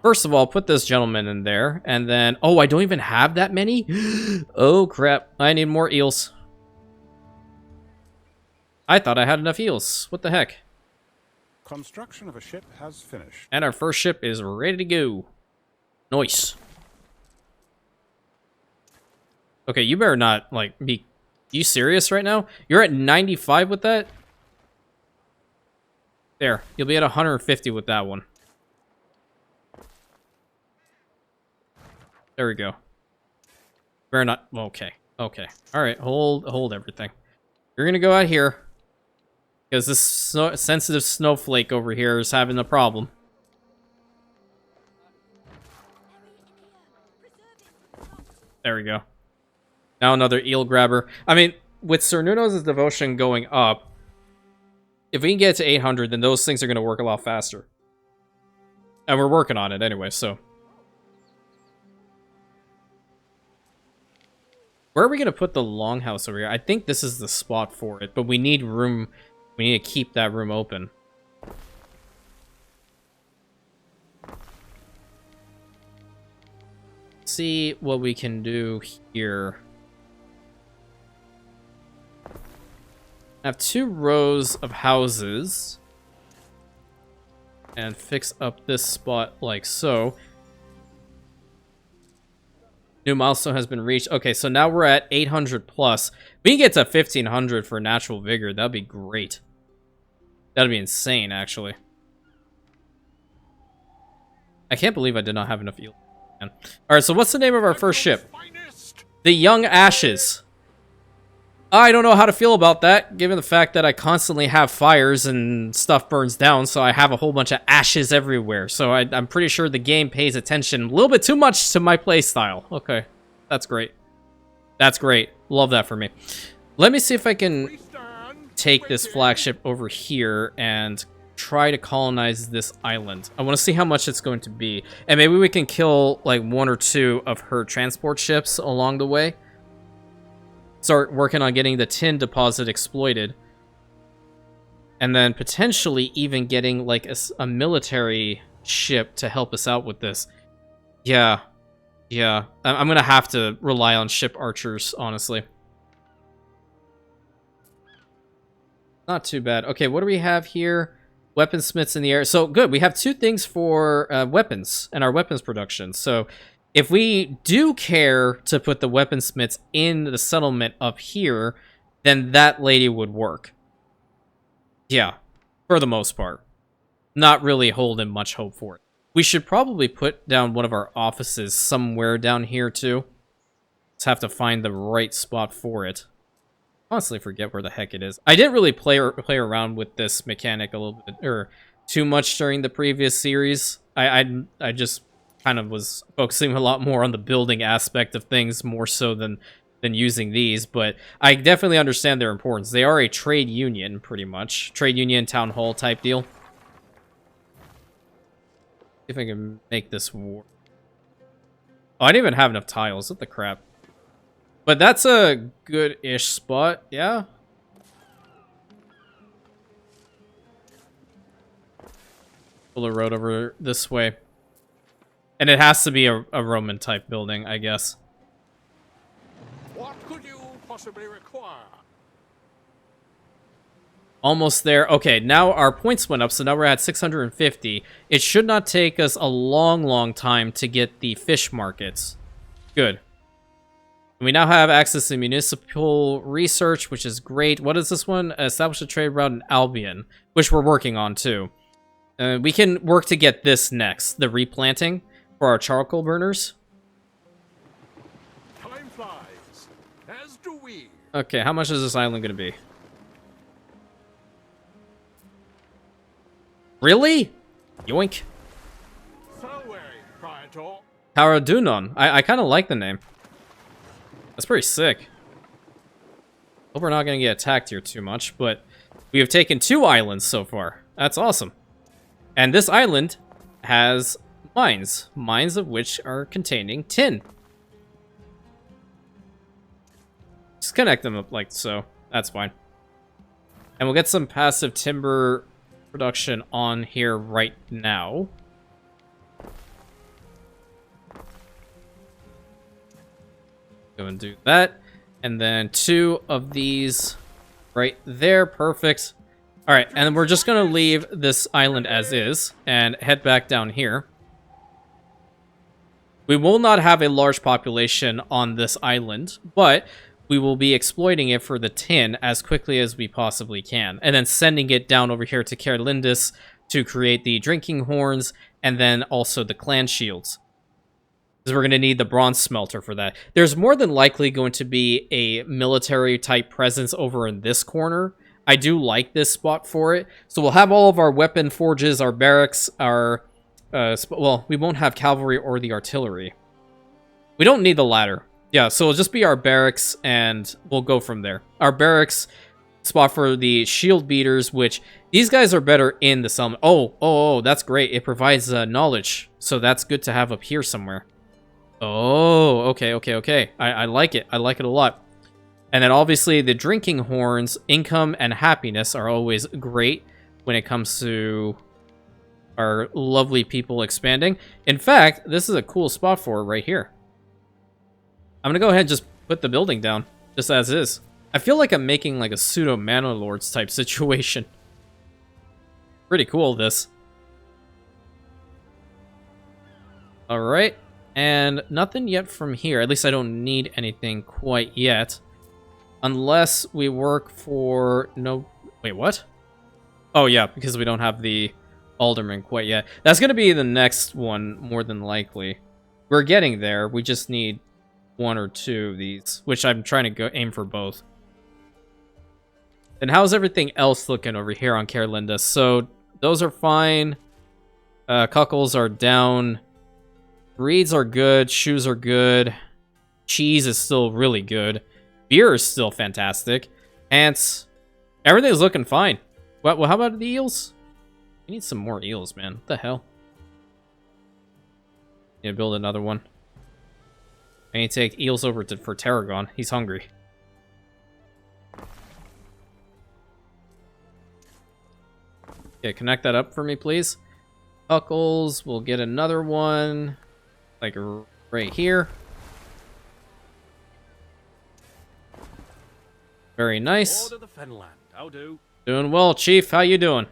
First of all, put this gentleman in there, and then... Oh, I don't even have that many? Oh, crap. I need more eels. I thought I had enough eels. What the heck? Construction of a ship has finished. And our first ship is ready to go. Nice. Okay, you better not, like, be... You serious right now? You're at 95 with that? There. You'll be at 150 with that one. There we go. Better not... Okay. Okay. Alright, hold everything. You're gonna go out here. Because this sensitive snowflake over here is having a problem. There we go. Now another eel grabber. I mean, with Sir Nuno's devotion going up, if we can get to 800, then those things are going to work a lot faster. And we're working on it anyway, so. Where are we going to put the longhouse over here? I think this is the spot for it, but we need room. We need to keep that room open. See what we can do here. I have 2 rows of houses. And fix up this spot like so. New milestone has been reached. Okay, so now we're at 800 plus. We can get to 1500 for natural vigor. That'd be great. That'd be insane, actually. I can't believe I did not have enough eel. Alright, so what's the name of our first ship? The Young Ashes. I don't know how to feel about that, given the fact that I constantly have fires and stuff burns down, so I have a whole bunch of ashes everywhere. So I'm pretty sure the game pays attention a little bit too much to my playstyle. Okay, that's great. That's great. Love that for me. Let me see if I can take this flagship over here and try to colonize this island. I want to see how much it's going to be. And maybe we can kill like 1 or 2 of her transport ships along the way. Start working on getting the tin deposit exploited. And then potentially even getting like a military ship to help us out with this. Yeah. Yeah. I'm going to have to rely on ship archers, honestly. Not too bad. Okay, what do we have here? Weaponsmiths in the air. So, good. We have 2 things for weapons and our weapons production. So, if we do care to put the weaponsmiths in the settlement up here, then that lady would work. Yeah, for the most part. Not really holding much hope for it. We should probably put down one of our offices somewhere down here, too. Just have to find the right spot for it. Honestly, forget where the heck it is. I didn't really play around with this mechanic a little bit, or too much during the previous series. I just kind of was focusing a lot more on the building aspect of things more so than using these, but I definitely understand their importance. They are a trade union, pretty much. Trade union, town hall type deal. See if I can make this work. Oh, I didn't even have enough tiles. What the crap? But that's a good-ish spot, yeah? Pull a road over this way. And it has to be a Roman type building, I guess. What could you possibly require? Almost there. Okay, now our points went up, so now we're at 650. It should not take us a long time to get the fish markets. Good. We now have access to municipal research, which is great. What is this one? Establish a trade route in Albion, which we're working on too. We can work to get this next, the replanting for our charcoal burners. Time flies, as do we. Okay, how much is this island going to be? Really? Yoink. Salway, Praetor. Paradunon. I kind of like the name. That's pretty sick. Hope we're not going to get attacked here too much, but we have taken 2 islands so far. That's awesome. And this island has mines. Mines of which are containing tin. Just connect them up like so. That's fine. And we'll get some passive timber production on here right now. Go and do that. And then 2 of these right there. Perfect. All right, and then we're just going to leave this island as is and head back down here. We will not have a large population on this island, but we will be exploiting it for the tin as quickly as we possibly can, and then sending it down over here to Caer Lindis to create the drinking horns and then also the clan shields. Because we're going to need the bronze smelter for that. There's more than likely going to be a military type presence over in this corner. I do like this spot for it. So we'll have all of our weapon forges, our barracks, our... well, we won't have cavalry or the artillery. We don't need the latter. Yeah, so it'll just be our barracks, and we'll go from there. Our barracks spot for the shield beaters, which these guys are better in the settlement. Oh, that's great. It provides knowledge, so that's good to have up here somewhere. Oh, okay. I like it. I like it a lot. And then obviously the drinking horns, income and happiness are always great when it comes to our lovely people expanding. In fact, this is a cool spot for it right here. I'm going to go ahead and just put the building down, just as is. I feel like I'm making like a pseudo Manor Lords type situation. Pretty cool, this. Alright, and nothing yet from here. At least I don't need anything quite yet. Unless we work for... no... wait, what? Oh, yeah, because we don't have the alderman quite yet. That's going to be the next one, more than likely. We're getting there. We just need 1 or 2 of these, which I'm trying to go aim for both. And how's everything else looking over here on Caer Lindis? So, those are fine. Cuckles are down. Breeds are good. Shoes are good. Cheese is still really good. Beer is still fantastic. Ants. Everything's looking fine. Well, how about the eels? We need some more eels, man. What the hell? Need to build another one. I need to take eels over for Tarragon. He's hungry. Okay, connect that up for me, please. Huckles, we'll get another one. Like right here. Very nice. Order the Fenland. How do? Doing well, Chief. How you doing?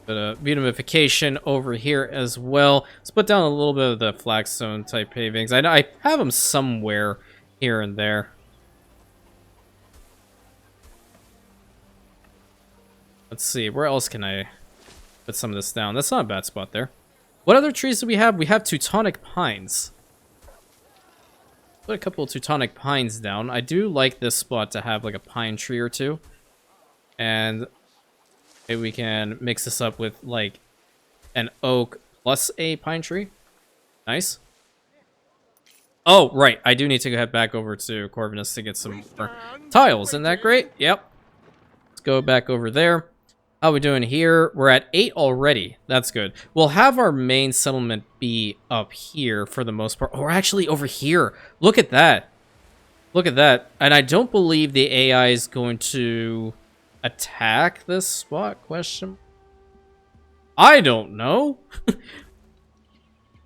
Bit of beautification over here as well. Let's put down a little bit of the flagstone type pavings. I have them somewhere here and there. Let's see, where else can I put some of this down? That's not a bad spot there. What other trees do we have? We have Teutonic pines. Put a couple of Teutonic pines down. I do like this spot to have like a pine tree or two. And Maybe we can mix this up with, like, an oak plus a pine tree. Nice. Oh, right. I do need to head back over to Corvinus to get some more tiles. Isn't that great? Yep. Let's go back over there. How are we doing here? We're at 8 already. That's good. We'll have our main settlement be up here for the most part. Or actually over here. Look at that. Look at that. And I don't believe the AI is going to attack this spot? Question. I don't know.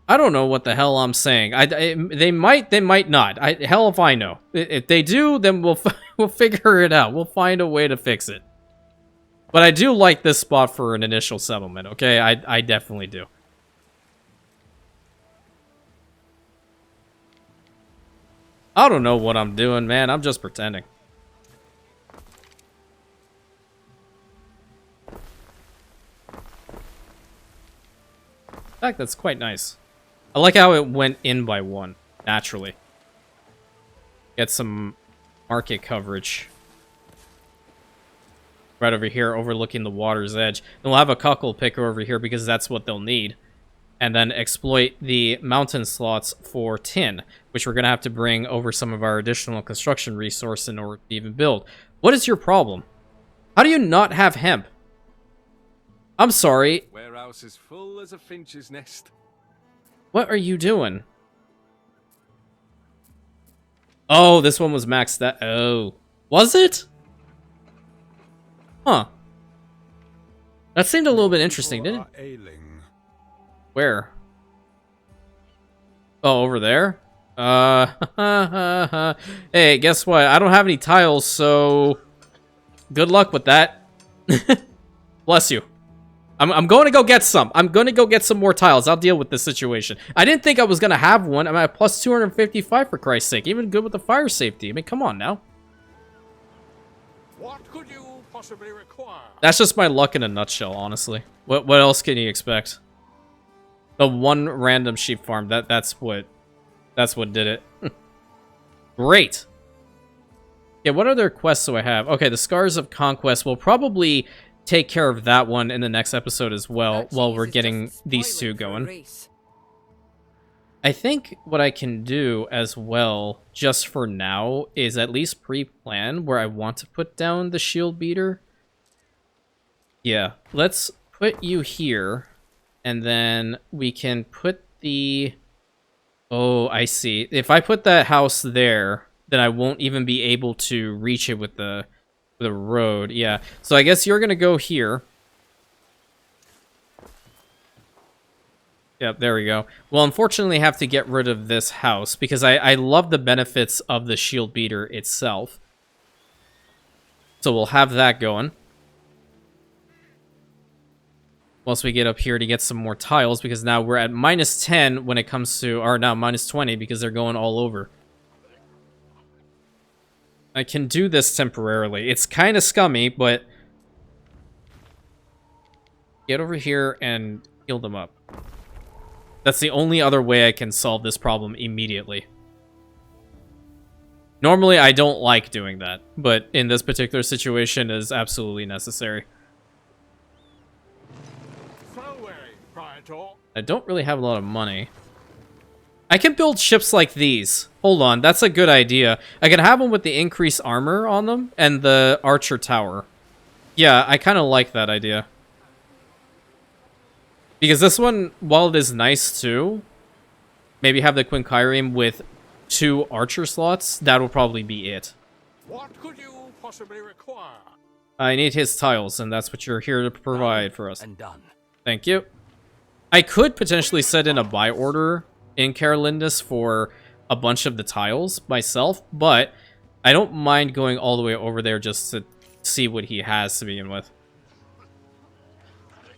I don't know what the hell I'm saying. They might not. Hell if I know. If they do, then we'll figure it out. We'll find a way to fix it. But I do like this spot for an initial settlement, okay? I definitely do. I don't know what I'm doing, man. I'm just pretending. In fact, that's quite nice. I like how it went in by 1, naturally. Get some market coverage. Right over here, overlooking the water's edge. Then we'll have a cockle picker over here because that's what they'll need. And then exploit the mountain slots for tin, which we're going to have to bring over some of our additional construction resource in order to even build. What is your problem? How do you not have hemp? I'm sorry. Warehouse is full as a finch's nest. What are you doing? Oh, this one was maxed out. Oh. Was it? Huh. That seemed a little bit interesting, didn't it? Where? Oh, over there? Hey, guess what? I don't have any tiles, so... Good luck with that. Bless you. I'm going to go get some. I'm going to go get some more tiles. I'll deal with this situation. I didn't think I was going to have one. I'm at plus 255 for Christ's sake. Even good with the fire safety. I mean, come on now. What could you possibly require? That's just my luck in a nutshell, honestly. What else can you expect? The one random sheep farm. That's what did it. Great. Yeah, what other quests do I have? Okay, the Scars of Conquest will probably take care of that one in the next episode as well, while we're getting these two going. I think what I can do as well, just for now, is at least pre-plan where I want to put down the shield beater. Yeah, let's put you here, and then we can put the... Oh, I see. If I put that house there, then I won't even be able to reach it with the road. Yeah, so I guess you're gonna go here. Yep, there we go. Well, unfortunately, I have to get rid of this house because I love the benefits of the shield beater itself. So we'll have that going. Once we get up here to get some more tiles, because now we're at minus 10 when it comes to, or now minus 20 because they're going all over. I can do this temporarily. It's kind of scummy, but get over here and heal them up. That's the only other way I can solve this problem immediately. Normally, I don't like doing that, but in this particular situation, it is absolutely necessary. I don't really have a lot of money. I can build ships like these. Hold on, that's a good idea. I can have them with the increased armor on them and the archer tower. Yeah, I kind of like that idea. Because this one, while it is nice too, maybe have the Quinquirium with 2 archer slots, that'll probably be it. What could you possibly require? I need his tiles, and that's what you're here to provide for us. And done. Thank you. I could potentially set in a buy order in Caer Lindis for a bunch of the tiles myself, but I don't mind going all the way over there just to see what he has to begin with.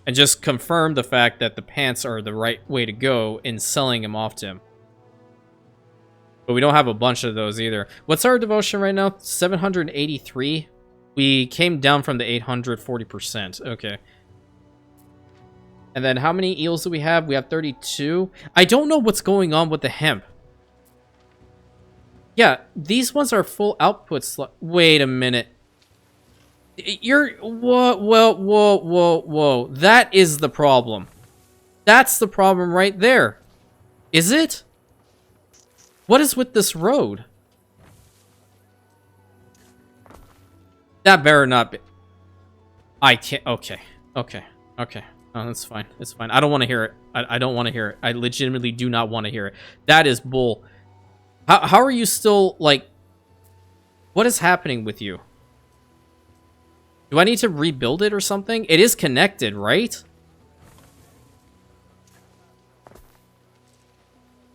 And just confirm the fact that the pants are the right way to go in selling him off to him. But we don't have a bunch of those either. What's our devotion right now? 783? We came down from the 840%. Okay. And then how many eels do we have? We have 32. I don't know what's going on with the hemp. Yeah, these ones are full output slot. Wait a minute. Whoa. That is the problem. That's the problem right there. Is it? What is with this road? That better not be. I can't. Okay. Oh, that's fine. It's fine. I don't want to hear it. I don't want to hear it. I legitimately do not want to hear it. That is bull. How are you still, like... What is happening with you? Do I need to rebuild it or something? It is connected, right?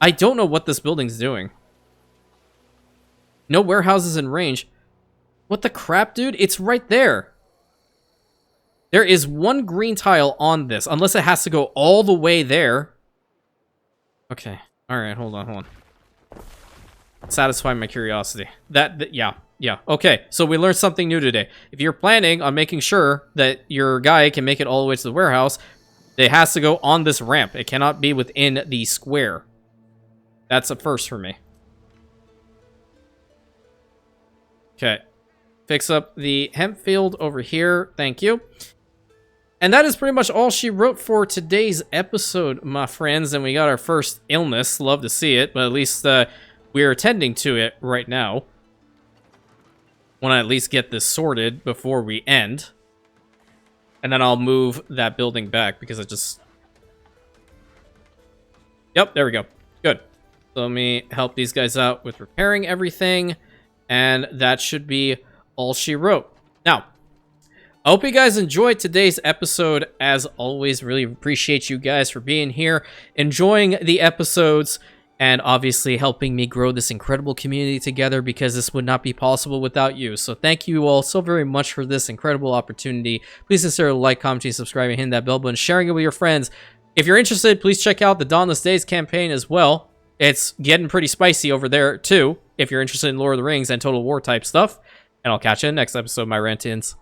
I don't know what this building's doing. No warehouses in range. What the crap, dude? It's right there. There is one green tile on this, unless it has to go all the way there. Okay. Alright, hold on. Satisfy my curiosity. Yeah. Okay, so we learned something new today. If you're planning on making sure that your guy can make it all the way to the warehouse, it has to go on this ramp. It cannot be within the square. That's a first for me. Okay. Fix up the hemp field over here. Thank you. And that is pretty much all she wrote for today's episode, my friends. And we got our first illness. Love to see it, but at least we're attending to it right now. Want to at least get this sorted before we end. And then I'll move that building back because it just... Yep, there we go. Good. So let me help these guys out with repairing everything. And that should be all she wrote. Now, I hope you guys enjoyed today's episode. As always, really appreciate you guys for being here, enjoying the episodes, and obviously helping me grow this incredible community together, because this would not be possible without you. So thank you all so very much for this incredible opportunity. Please consider like, commenting, subscribing, hitting that bell button, sharing it with your friends. If you're interested, please check out the Dauntless Days campaign as well. It's getting pretty spicy over there too, if you're interested in Lord of the Rings and Total War type stuff. And I'll catch you in the next episode, my Rantians.